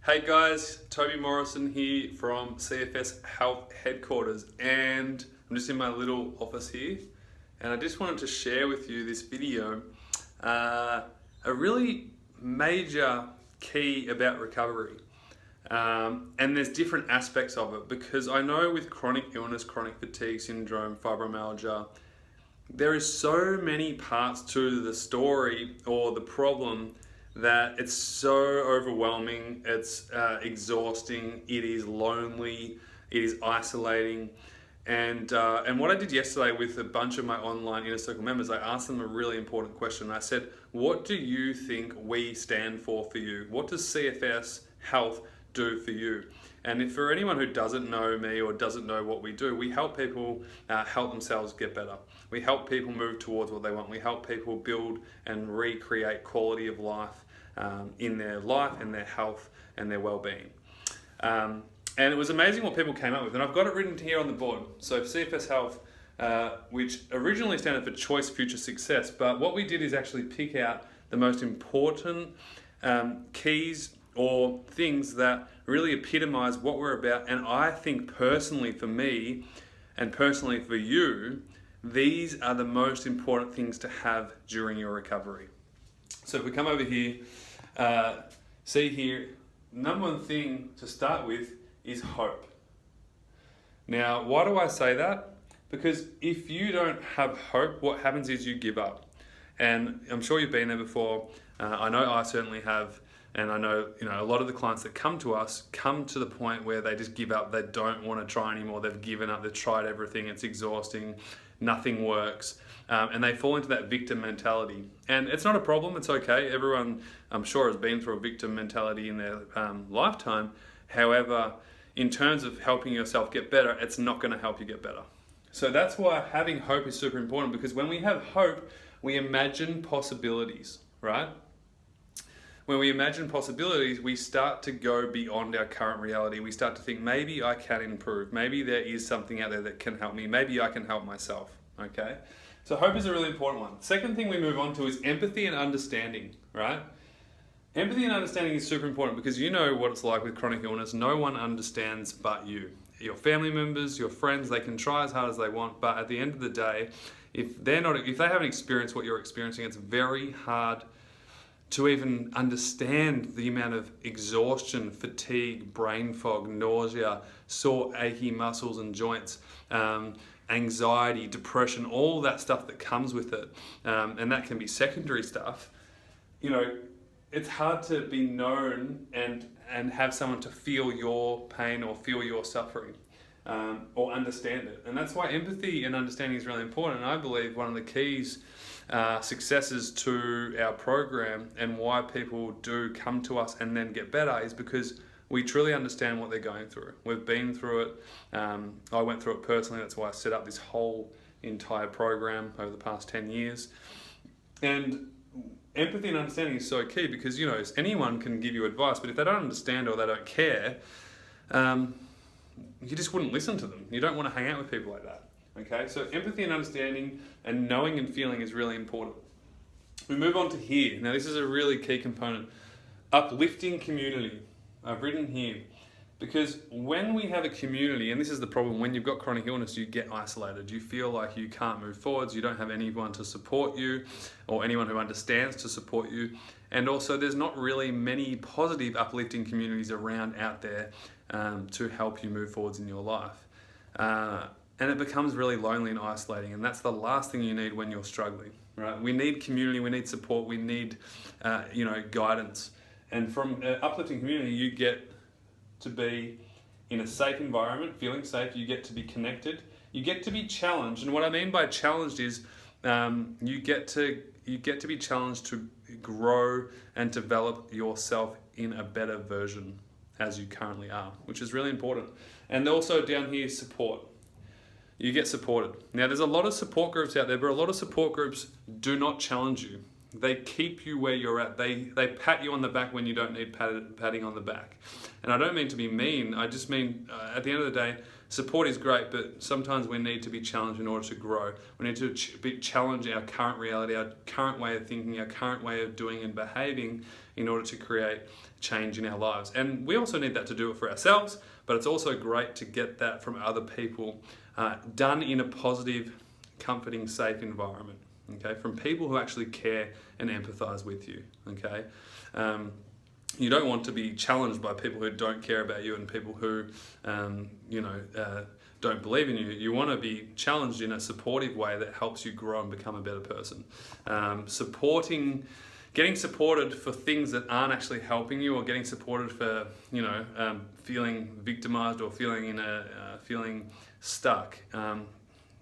Hey guys, Toby Morrison here from CFS Health Headquarters, and I'm just in my little office here, and I just wanted to share with you this video, a really major key about recovery. And there's different aspects of it, because I know with chronic illness, chronic fatigue syndrome, fibromyalgia, there is so many parts to the story or the problem that it's so overwhelming, it's exhausting, it is lonely, it is isolating. And what I did yesterday with a bunch of my online Inner Circle members, I asked them a really important question. I said, what do you think we stand for you? What does CFS Health do for you? And if for anyone who doesn't know me or doesn't know what we do, we help people help themselves get better. We help people move towards what they want. We help people build and recreate quality of life in their life and their health and their well-being. And it was amazing what people came up with. And I've got it written here on the board. So CFS Health, which originally standard for Choice Future Success, but what we did is actually pick out the most important keys or things that really epitomize what we're about. And I think personally for me and personally for you, these are the most important things to have during your recovery. So if we come over here, see here, number one thing to start with is hope. Now, why do I say that? Because if you don't have hope, what happens is you give up. And I'm sure you've been there before. I know I certainly have. And I know, a lot of the clients that come to us come to the point where they just give up. They don't want to try anymore. They've given up. They've tried everything. It's exhausting. Nothing works. And they fall into that victim mentality. And it's not a problem. It's okay. Everyone, I'm sure, has been through a victim mentality in their lifetime. However, in terms of helping yourself get better, it's not going to help you get better. So that's why having hope is super important, because when we have hope, we imagine possibilities, right? When we imagine possibilities, we start to go beyond our current reality. We start to think, maybe I can improve. Maybe there is something out there that can help me. Maybe I can help myself, okay? So hope is a really important one. Second thing we move on to is empathy and understanding, right? Empathy and understanding is super important, because you know what it's like with chronic illness. No one understands but you. Your family members, your friends, they can try as hard as they want, but at the end of the day, if they haven't experienced what you're experiencing, it's very hard to even understand the amount of exhaustion, fatigue, brain fog, nausea, sore, achy muscles and joints, anxiety, depression, all that stuff that comes with it. And that can be secondary stuff. It's hard to be known and have someone to feel your pain or feel your suffering, or understand it. And that's why empathy and understanding is really important. And I believe one of the keys successes to our program and why people do come to us and then get better is because we truly understand what they're going through. We've been through it. I went through it personally. That's why I set up this whole entire program over the past 10 years. And empathy and understanding is so key, because anyone can give you advice, but if they don't understand or they don't care, you just wouldn't listen to them. You don't want to hang out with people like that. Okay, so empathy and understanding and knowing and feeling is really important. We move on to here. Now this is a really key component. Uplifting community. I've written here, because when we have a community, and this is the problem, when you've got chronic illness, you get isolated. You feel like you can't move forwards. You don't have anyone to support you or anyone who understands to support you. And also there's not really many positive uplifting communities around out there to help you move forwards in your life. And it becomes really lonely and isolating, and that's the last thing you need when you're struggling, right? We need community, we need support, we need, guidance. And from an uplifting community, you get to be in a safe environment, feeling safe. You get to be connected. You get to be challenged. And what I mean by challenged is you get to be challenged to grow and develop yourself in a better version as you currently are, which is really important. And also down here, support. You get supported. Now there's a lot of support groups out there, but a lot of support groups do not challenge you. They keep you where you're at. They pat you on the back when you don't need patting on the back. And I don't mean to be mean. I just mean at the end of the day, support is great, but sometimes we need to be challenged in order to grow. We need to challenge our current reality, our current way of thinking, our current way of doing and behaving in order to create change in our lives. And we also need that to do it for ourselves, but it's also great to get that from other people, done in a positive, comforting, safe environment, okay? From people who actually care and empathize with you, okay? You don't want to be challenged by people who don't care about you and people who, don't believe in you. You want to be challenged in a supportive way that helps you grow and become a better person. Getting supported for things that aren't actually helping you, or getting supported for, feeling victimized or feeling stuck.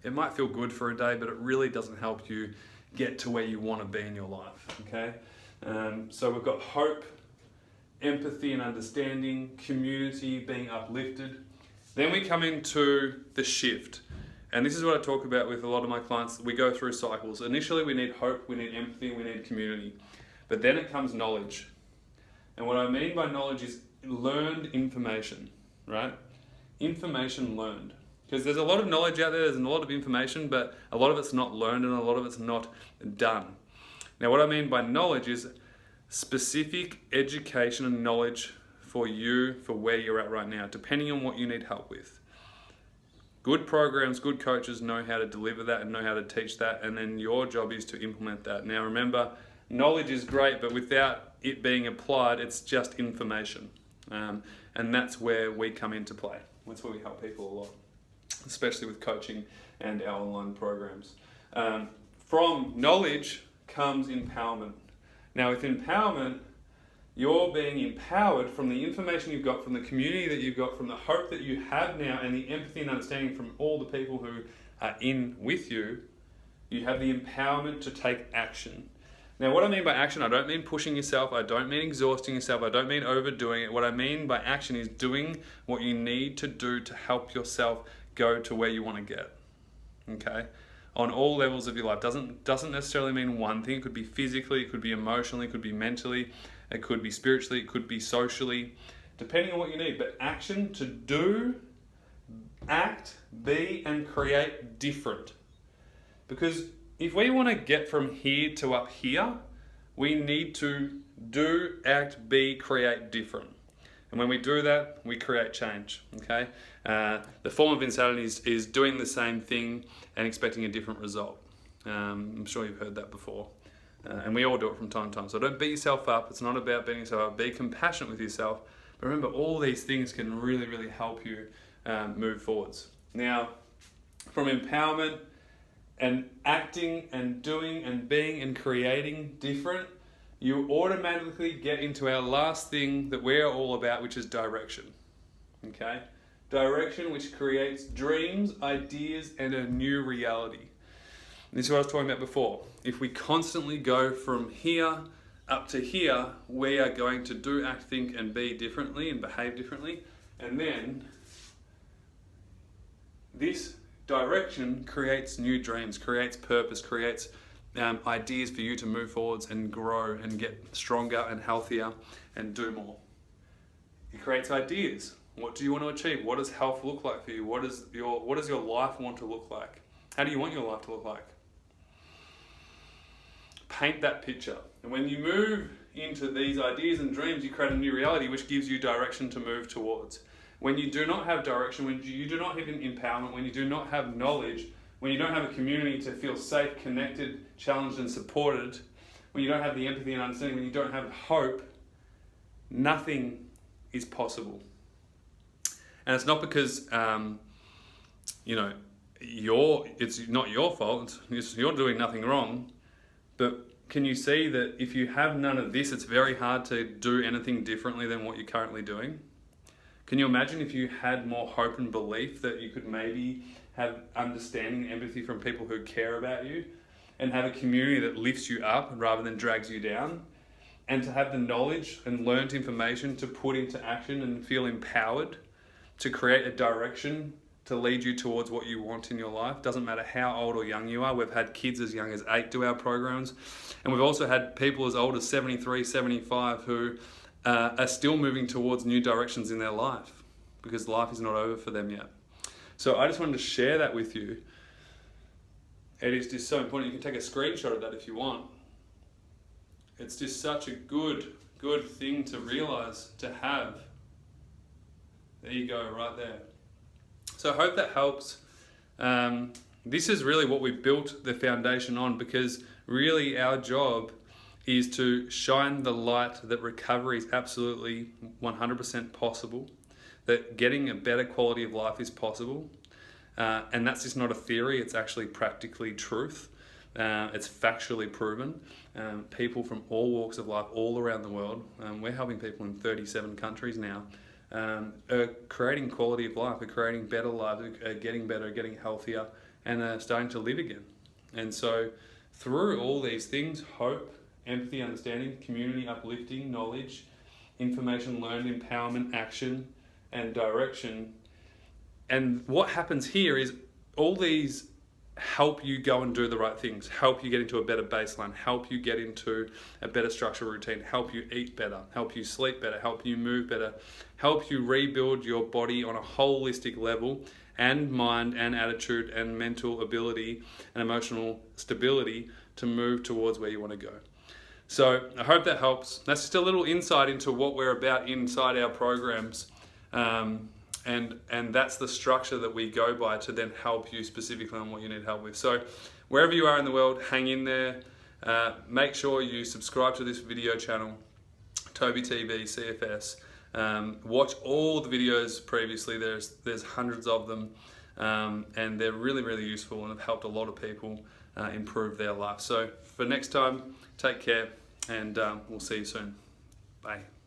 It might feel good for a day, but it really doesn't help you get to where you want to be in your life, okay? So we've got hope, empathy and understanding, community, being uplifted. Then we come into the shift. And this is what I talk about with a lot of my clients. We go through cycles. Initially, we need hope, we need empathy, we need community. But then it comes knowledge. And what I mean by knowledge is learned information, right? Information learned. Because there's a lot of knowledge out there, there's a lot of information, but a lot of it's not learned and a lot of it's not done. Now, what I mean by knowledge is specific education and knowledge for you, for where you're at right now, depending on what you need help with. Good programs, good coaches know how to deliver that and know how to teach that, and then your job is to implement that. Now remember, knowledge is great, but without it being applied, it's just information. And that's where we come into play. That's where we help people a lot, especially with coaching and our online programs. From knowledge comes empowerment. Now with empowerment, you're being empowered from the information you've got, from the community that you've got, from the hope that you have now, and the empathy and understanding from all the people who are in with you. You have the empowerment to take action. Now, what I mean by action, I don't mean pushing yourself, I don't mean exhausting yourself, I don't mean overdoing it. What I mean by action is doing what you need to do to help yourself go to where you want to get, okay? On all levels of your life. Doesn't necessarily mean one thing. It could be physically, it could be emotionally, it could be mentally, it could be spiritually, it could be socially, depending on what you need. But action to do, act, be, and create different. Because if we want to get from here to up here, we need to do, act, be, create different. And when we do that, we create change, okay? The form of insanity is doing the same thing and expecting a different result. I'm sure you've heard that before. And we all do it from time to time. So don't beat yourself up. It's not about beating yourself up. Be compassionate with yourself. But remember, all these things can really, really help you move forwards. Now, from empowerment and acting and doing and being and creating different, you automatically get into our last thing that we're all about, which is direction. Okay? Direction, which creates dreams, ideas, and a new reality. This is what I was talking about before. If we constantly go from here up to here, we are going to do, act, think, and be differently and behave differently. And then this direction creates new dreams, creates purpose, creates ideas for you to move forwards and grow and get stronger and healthier and do more. It creates ideas. What do you want to achieve? What does health look like for you? What does your life want to look like? How do you want your life to look like? Paint that picture. And when you move into these ideas and dreams, you create a new reality which gives you direction to move towards. When you do not have direction, when you do not have empowerment, when you do not have knowledge, when you don't have a community to feel safe, connected, challenged and supported, when you don't have the empathy and understanding, when you don't have hope, nothing is possible. And it's not because, it's not your fault, you're doing nothing wrong. But can you see that if you have none of this, it's very hard to do anything differently than what you're currently doing? Can you imagine if you had more hope and belief that you could maybe have understanding and empathy from people who care about you, and have a community that lifts you up rather than drags you down, and to have the knowledge and learned information to put into action and feel empowered to create a direction to lead you towards what you want in your life? Doesn't matter how old or young you are. We've had kids as young as 8 do our programs, and we've also had people as old as 73, 75 who are still moving towards new directions in their life because life is not over for them yet. So I just wanted to share that with you. It is just so important. You can take a screenshot of that if you want. It's just such a good good thing to realize, to have. There you go, right there. So I hope that helps. This is really what we built the foundation on, because really our job is to shine the light that recovery is absolutely 100% possible, that getting a better quality of life is possible. And that's just not a theory, it's actually practically truth. It's factually proven. People from all walks of life all around the world, we're helping people in 37 countries now, are creating quality of life, are creating better lives, are getting better, getting healthier, and are starting to live again. And so through all these things, hope, empathy, understanding, community, uplifting, knowledge, information learned, empowerment, action, and direction. And what happens here is all these help you go and do the right things, help you get into a better baseline, help you get into a better structural routine, help you eat better, help you sleep better, help you move better, help you rebuild your body on a holistic level, and mind and attitude and mental ability and emotional stability to move towards where you want to go. So I hope that helps. That's just a little insight into what we're about inside our programs. And that's the structure that we go by to then help you specifically on what you need help with. So wherever you are in the world, hang in there. Make sure you subscribe to this video channel, Toby TV CFS. Watch all the videos previously. There's hundreds of them, and they're really, really useful and have helped a lot of people improve their life. So for next time, take care, and we'll see you soon. Bye.